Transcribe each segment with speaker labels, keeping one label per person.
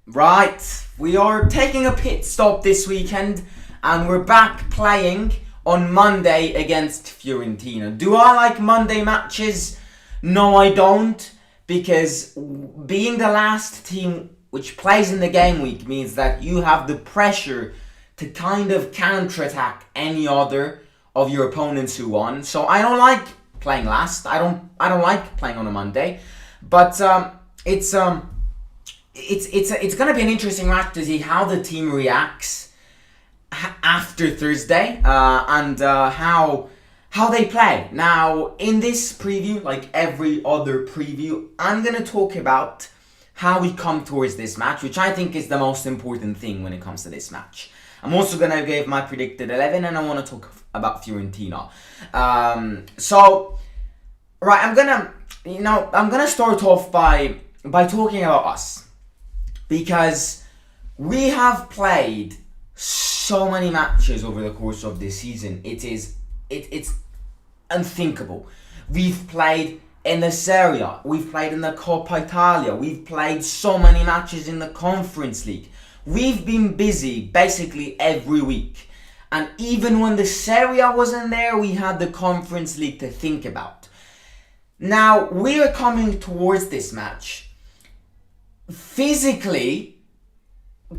Speaker 1: Right, we are taking a pit stop this weekend and we're back playing on Monday against Fiorentina. Do I like Monday matches? No, I don't, because being the last team which plays in the game week means that you have the pressure to kind of counterattack any other of your opponents who won. So I don't like playing last. I don't like playing on a Monday, but it's going to be an interesting match to see how the team reacts after Thursday and how they play. Now, in this preview, like every other preview, I'm going to talk about how we come towards this match, which I think is the most important thing when it comes to this match. I'm also going to give my predicted 11 and I want to talk about Fiorentina. I'm going to start off by talking about us, because we have played so many matches over the course of this season. It's unthinkable. We've played in the Serie A, we've played in the Coppa Italia, we've played so many matches in the Conference League. We've been busy basically every week. And even when the Serie A wasn't there, we had the Conference League to think about. Now, we are coming towards this match physically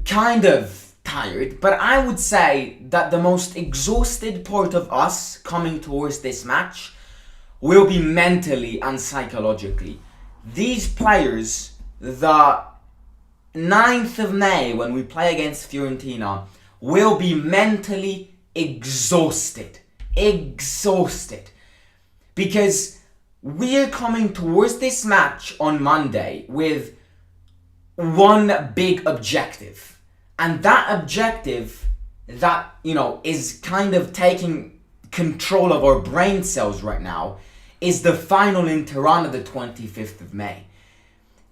Speaker 1: kind of tired, but I would say that the most exhausted part of us coming towards this match will be mentally and psychologically. These players, the 9th of May when we play against Fiorentina, will be mentally exhausted, because we're coming towards this match on Monday with one big objective, and that objective that is kind of taking control of our brain cells right now is the final in Tirana, the 25th of May.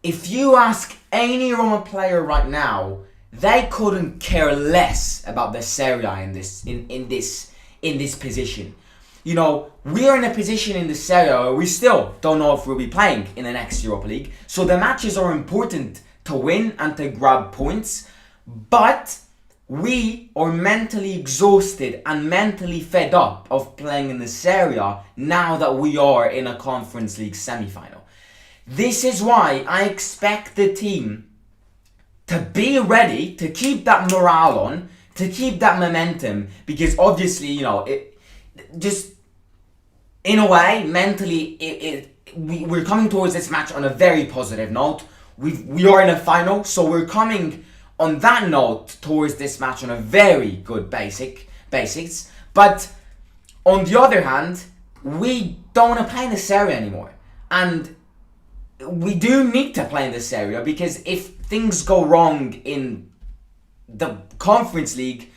Speaker 1: If you ask any Roma player right now, they couldn't care less about the Serie A in this position. We are in a position in the Serie A where we still don't know if we'll be playing in the next Europa League, so the matches are important to win and to grab points, but we are mentally exhausted and mentally fed up of playing in the Serie A now that we are in a Conference League semi-final. This is why I expect the team to be ready, to keep that morale on, to keep that momentum, because obviously, it just in a way, mentally, we're coming towards this match on a very positive note. We are in a final, so we're coming on that note towards this match on a very good basics. But on the other hand, we don't want to play in this area anymore, and we do need to play in this area, because if things go wrong in the Conference League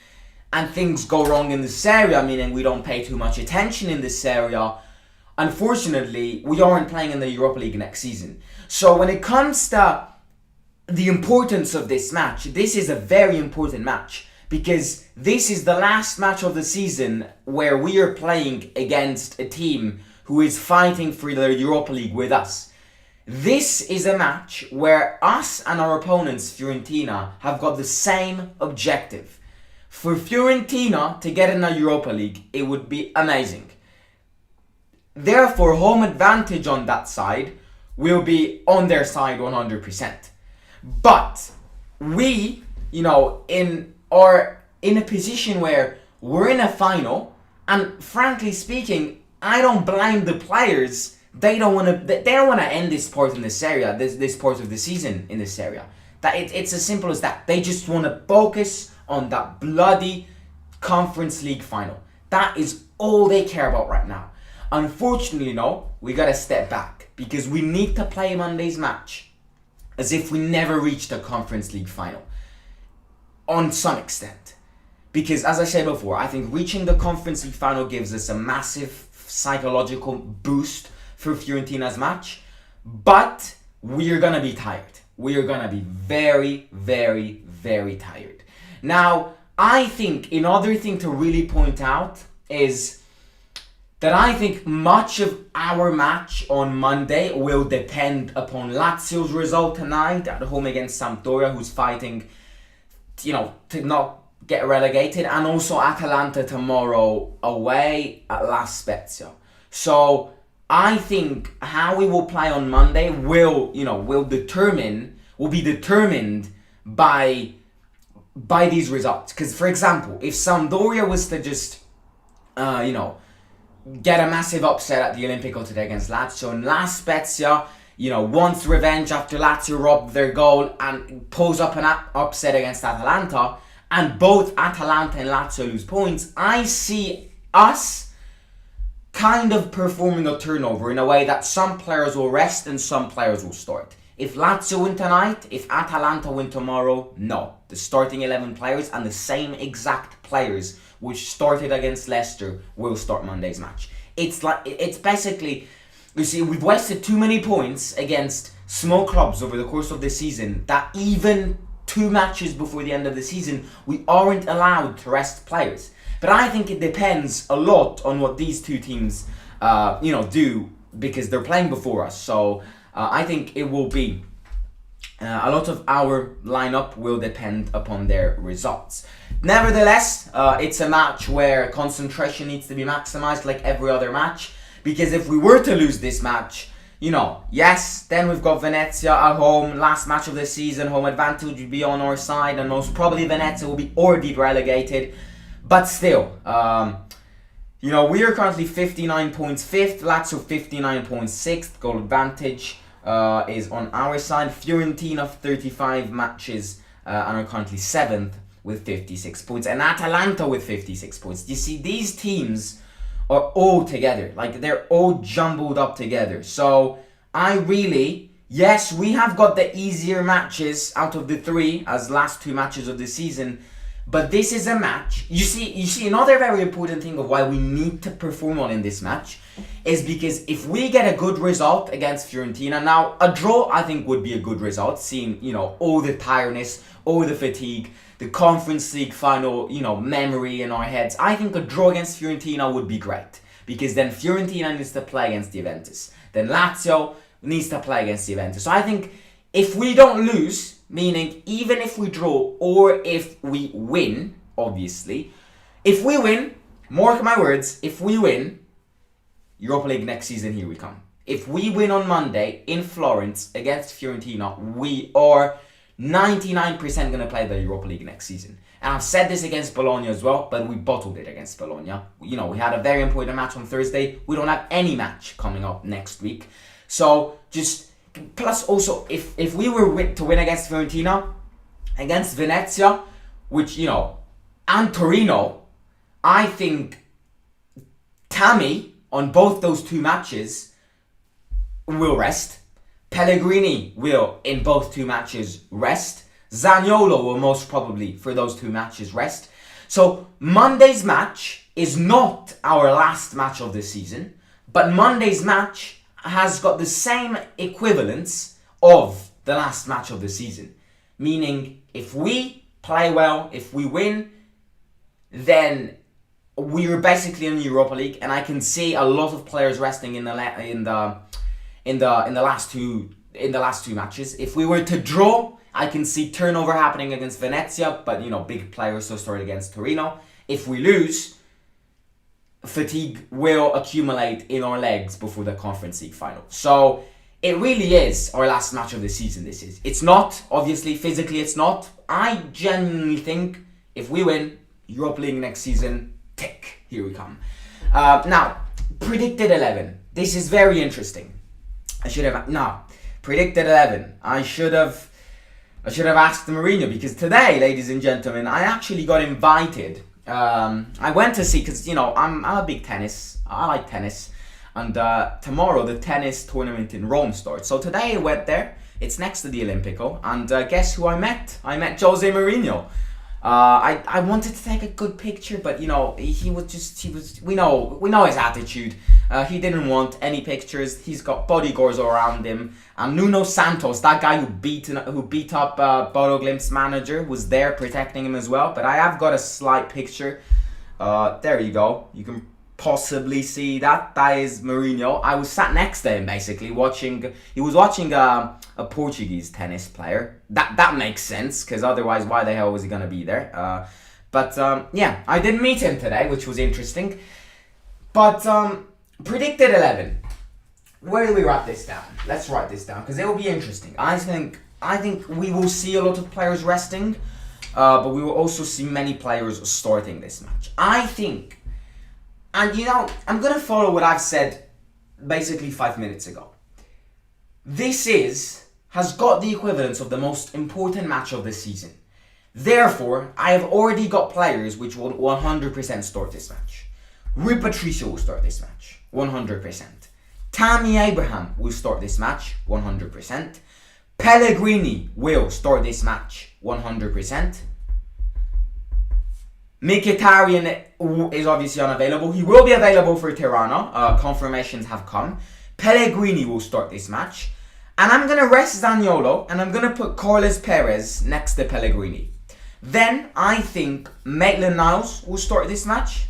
Speaker 1: and things go wrong in this area, meaning we don't pay too much attention in this area, unfortunately, we aren't playing in the Europa League next season. So when it comes to the importance of this match, this is a very important match, because this is the last match of the season where we are playing against a team who is fighting for the Europa League with us. This is a match where us and our opponents, Fiorentina, have got the same objective. For Fiorentina to get in the Europa League, it would be amazing. Therefore, home advantage on that side will be on their side 100%. But we, are in a position where we're in a final, and frankly speaking, I don't blame the players. They don't want to end this part in this area, this part of the season in this area. It's as simple as that. They just want to focus on that bloody Conference League final. That is all they care about right now. Unfortunately, we got to step back, because we need to play Monday's match as if we never reached a Conference League final, on some extent. Because, as I said before, I think reaching the Conference League final gives us a massive psychological boost for Fiorentina's match, but we're going to be tired. We are going to be very, very, very tired. Now, I think another thing to really point out is that I think much of our match on Monday will depend upon Lazio's result tonight at home against Sampdoria, who's fighting, to not get relegated, and also Atalanta tomorrow away at La Spezia. So I think how we will play on Monday will be determined by these results. Because, for example, if Sampdoria was to just get a massive upset at the Olimpico today against Lazio, and La Spezia, wants revenge after Lazio robbed their goal and pulls up an upset against Atalanta, and both Atalanta and Lazio lose points, I see us kind of performing a turnover in a way that some players will rest and some players will start. If Lazio win tonight, if Atalanta win tomorrow, no. The starting 11 players and the same exact players which started against Leicester will start Monday's match. It's basically, you see, we've wasted too many points against small clubs over the course of the season that even 2 matches before the end of the season, we aren't allowed to rest players. But I think it depends a lot on what these two teams, do, because they're playing before us. So I think it will be a lot of our lineup will depend upon their results. Nevertheless, it's a match where concentration needs to be maximized like every other match, because if we were to lose this match, yes, then we've got Venezia at home, last match of the season, home advantage would be on our side, and most probably Venezia will be already relegated. But still, we are currently 59 points 5th, Lazio 59 points 6th, goal advantage is on our side. Fiorentina 35 matches and are currently 7th with 56 points, and Atalanta with 56 points. You see, these teams are all together, like they're all jumbled up together. So yes, we have got the easier matches out of the 3 as last 2 matches of the season. But this is a match. You see, another very important thing of why we need to perform on in this match is because if we get a good result against Fiorentina, now a draw I think would be a good result, seeing all the tiredness, all the fatigue, the Conference League final, memory in our heads. I think a draw against Fiorentina would be great, because then Fiorentina needs to play against Juventus, then Lazio needs to play against Juventus. So I think if we don't lose, meaning even if we draw or if we win, obviously, if we win, mark my words, if we win, Europa League next season, here we come. If we win on Monday in Florence against Fiorentina, we are 99% going to play the Europa League next season. And I've said this against Bologna as well, but we bottled it against Bologna. We had a very important match on Thursday. We don't have any match coming up next week. So plus also, if we were to win against Fiorentina, against Venezia, which, and Torino, I think Tammy on both those 2 matches will rest. Pellegrini will, in both 2 matches, rest. Zaniolo will most probably, for those 2 matches, rest. So Monday's match is not our last match of the season, but Monday's match has got the same equivalence of the last match of the season. Meaning, if we play well, if we win, then we are basically in the Europa League, and I can see a lot of players resting in the last two matches. If we were to draw, I can see turnover happening against Venezia, but big players so start against Torino. If we lose, fatigue will accumulate in our legs before the Conference League final. So it really is our last match of the season. This is. It's not, obviously, physically it's not. I genuinely think if we win Europa League next season, tick, here we come. Now, predicted 11. This is very interesting. Predicted 11. I should have asked Mourinho, because today, ladies and gentlemen, I actually got invited. I went to see, because I'm a big tennis. I like tennis, and tomorrow the tennis tournament in Rome starts. So today I went there. It's next to the Olimpico, and guess who I met? I met Jose Mourinho. I wanted to take a good picture, but we know his attitude. He didn't want any pictures. He's got bodyguards around him. And Nuno Santos, that guy who beat up Bodo Glimt's manager, was there protecting him as well. But I have got a slight picture. There you go. You can possibly see that. That is Mourinho. I was sat next to him basically watching. He was watching a Portuguese tennis player. That makes sense because otherwise, why the hell was he gonna be there? But yeah, I didn't meet him today, which was interesting. But predicted 11. Where do we write this down? Let's write this down because it will be interesting. I think we will see a lot of players resting, but we will also see many players starting this match. I think, and I'm gonna follow what I've said basically 5 minutes ago. This has got the equivalence of the most important match of the season. Therefore, I have already got players which will 100% start this match. Rui Patricio will start this match, 100%. Tammy Abraham will start this match, 100%. Pellegrini will start this match, 100%. Mkhitaryan is obviously unavailable. He will be available for Tirana. Confirmations have come. Pellegrini will start this match. And I'm going to rest Zaniolo and I'm going to put Carlos Perez next to Pellegrini. Then I think Maitland-Niles will start this match.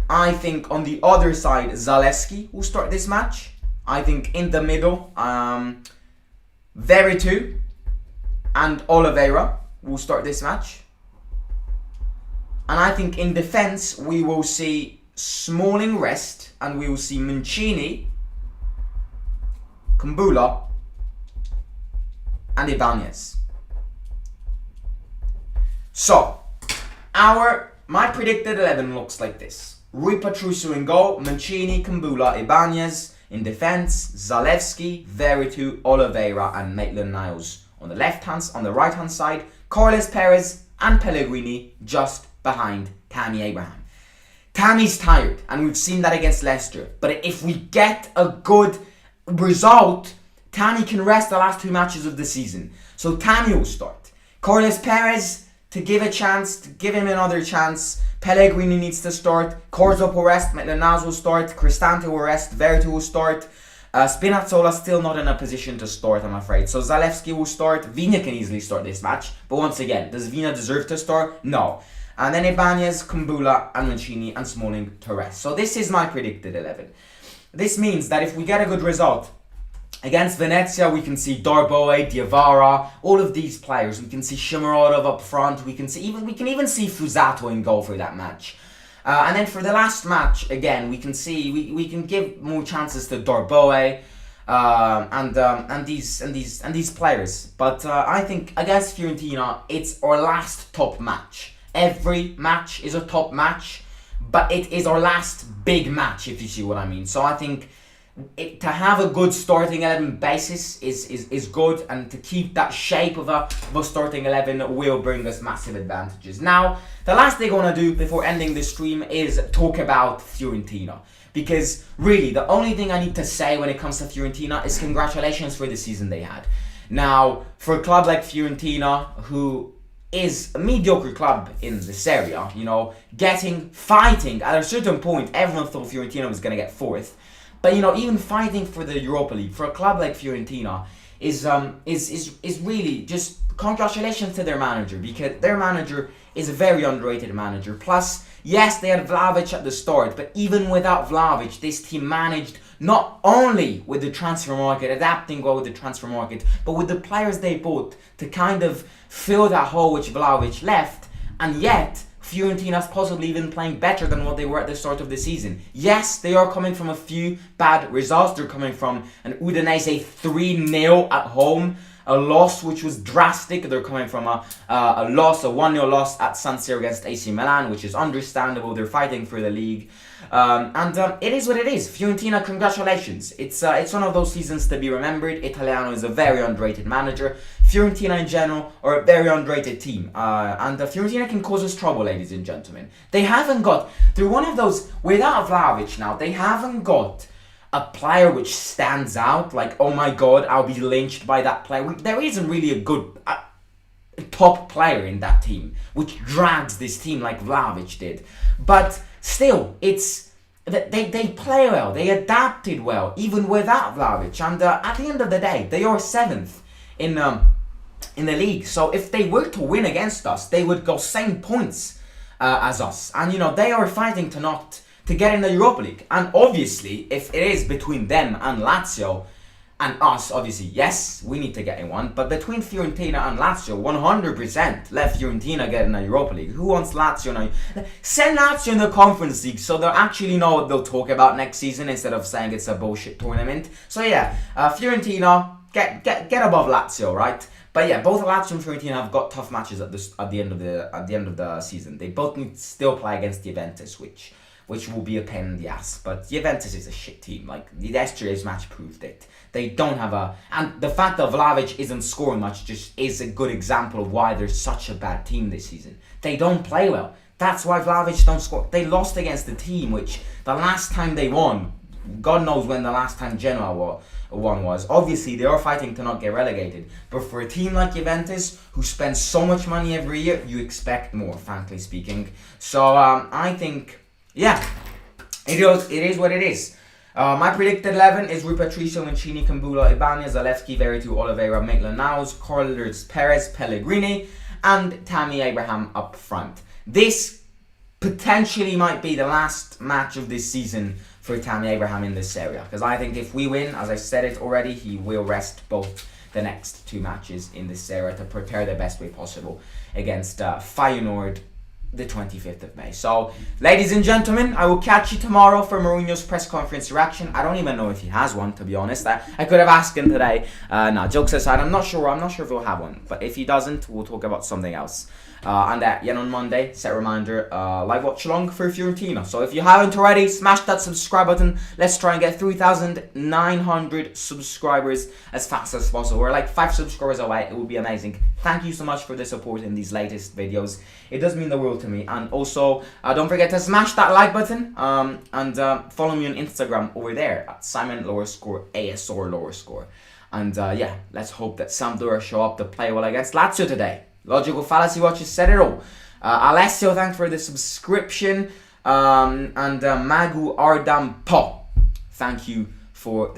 Speaker 1: I think on the other side, Zalewski will start this match. I think in the middle, Veretout and Oliveira will start this match. And I think in defense, we will see Smalling rest and we will see Mancini, Kumbula and Ibanez. So, my predicted 11 looks like this. Rui Patricio in goal, Mancini, Kumbula, Ibanez. In defense, Zalewski, Veretout, Oliveira and Maitland-Niles on the right hand side. Carlos Perez and Pellegrini just behind Tammy Abraham. Tammy's tired and we've seen that against Leicester. But if we get a good result, Tammy can rest the last 2 matches of the season. So Tammy will start. Carlos Perez to give him another chance. Pellegrini needs to start. Corzo will rest. Maitland-Niles will start. Cristante will rest. Veretout will start. Spinazzola still not in a position to start, I'm afraid. So Zalewski will start. Vina can easily start this match. But once again, does Vina deserve to start? No. And then Ibanez, Kumbula, and Mancini and Smalling to rest. So this is my predicted 11. This means that if we get a good result against Venezia, we can see Darboe, Diawara, all of these players. We can see Shomurodov up front. We can even see Fusato in goal for that match. And then for the last match, again, we can give more chances to Darboe and these players. But I think against Fiorentina, it's our last top match. Every match is a top match, but it is our last big match, if you see what I mean. So I think to have a good starting 11 basis is good, and to keep that shape of a starting 11 will bring us massive advantages. Now, the last thing I want to do before ending this stream is talk about Fiorentina. Because really, the only thing I need to say when it comes to Fiorentina is congratulations for the season they had. Now, for a club like Fiorentina, who is a mediocre club in this area, fighting at a certain point, everyone thought Fiorentina was going to get 4th. But even fighting for the Europa League for a club like Fiorentina is really just congratulations to their manager, because their manager is a very underrated manager. Plus, yes, they had Vlahovic at the start, but even without Vlahovic, this team managed not only with the transfer market, adapting well with the transfer market, but with the players they bought to kind of fill that hole which Vlahovic left, and yet Fiorentina's possibly even playing better than what they were at the start of the season. Yes, they are coming from a few bad results. They're coming from an Udinese 3-0 at home, a loss which was drastic. They're coming from a 1-0 loss at San Siro against AC Milan, which is understandable. They're fighting for the league. And it is what it is. Fiorentina, congratulations. It's one of those seasons to be remembered. Italiano is a very underrated manager. Fiorentina in general are a very underrated team. And Fiorentina can cause us trouble, ladies and gentlemen. They're one of those, without Vlahovic now, they haven't got a player which stands out, like, oh my god, I'll be lynched by that player. There isn't really a good top player in that team, which drags this team like Vlahovic did. But still, they play well, they adapted well, even without Vlahovic. And at the end of the day, they are 7th in the league. So if they were to win against us, they would go same points as us. And they are fighting to not to get in the Europa League. And obviously, if it is between them and Lazio, and us, obviously, yes, we need to get in one. But between Fiorentina and Lazio, 100% let Fiorentina get in the Europa League. Who wants Lazio now? Send Lazio in the Conference League so they'll actually know what they'll talk about next season instead of saying it's a bullshit tournament. So yeah, Fiorentina, get above Lazio, right? But yeah, both Lazio and Fiorentina have got tough matches at the end of the season. They both need to still play against Juventus, which will be a pain in the ass. But Juventus is a shit team. Like, the yesterday's match proved it. They don't have and the fact that Vlahovic isn't scoring much just is a good example of why they're such a bad team this season. They don't play well. That's why Vlahovic don't score. They lost against the team, which the last time they won, God knows when the last time Genoa won was. Obviously, they are fighting to not get relegated. But for a team like Juventus, who spends so much money every year, you expect more, frankly speaking. So, I think, yeah, it is what it is. My predicted 11 is Rui Patricio, Mancini, Kambula, Ibanez, Zalewski, Veretout, Oliveira, Maitland-Niles, Carlos Perez, Pellegrini, and Tammy Abraham up front. This potentially might be the last match of this season for Tammy Abraham in this area. Because I think if we win, as I said it already, he will rest both the next 2 matches in this area to prepare the best way possible against Feyenoord the 25th of May. So, ladies and gentlemen, I will catch you tomorrow for Mourinho's press conference reaction. I don't even know if he has one, to be honest. I could have asked him today. No, jokes aside, I'm not sure if he'll have one. But if he doesn't, we'll talk about something else. And again on Monday, set reminder, live watch along for Fiorentina. So if you haven't already, smash that subscribe button. Let's try and get 3,900 subscribers as fast as possible. We're like 5 subscribers away. It would be amazing. Thank you so much for the support in these latest videos. It does mean the world to me. And also, don't forget to smash that like button. And follow me on Instagram over there at Simon_ASR_. And yeah, let's hope that Sampdoria show up to play well against Lazio today. Logical Fallacy Watches said it all. Alessio, thanks for the subscription. And Magu Ardam Po, thank you for